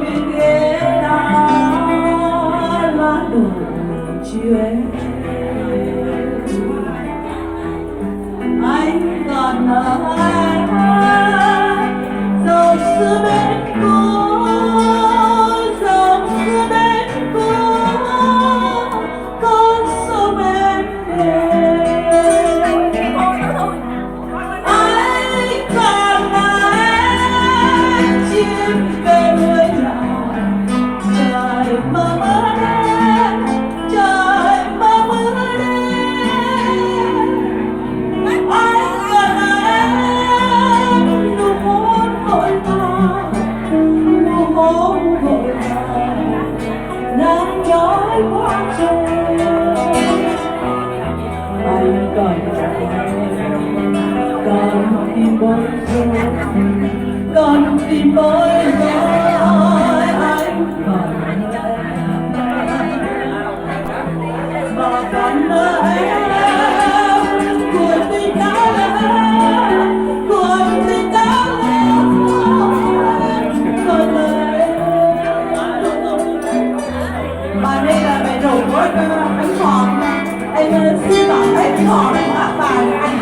bên ghế đá lá đủ chuyện anh còn ở ai dòng xưa bên cô dòng xưa bên cô con sông bên đê anh còn là em chim về với nhau trời mơ mơ đêm trời mơ mơ đêm anh còn là em nụ hôn vội vàng nụ hôn vội vàng nắng nhói qua trời anh còn tìm bối rối còn tìm bối rối anh còn và còn em cuộc tình đã lỡ cuộc tình đã lỡ còn bài đây là bài đầu của anh Hoàng anh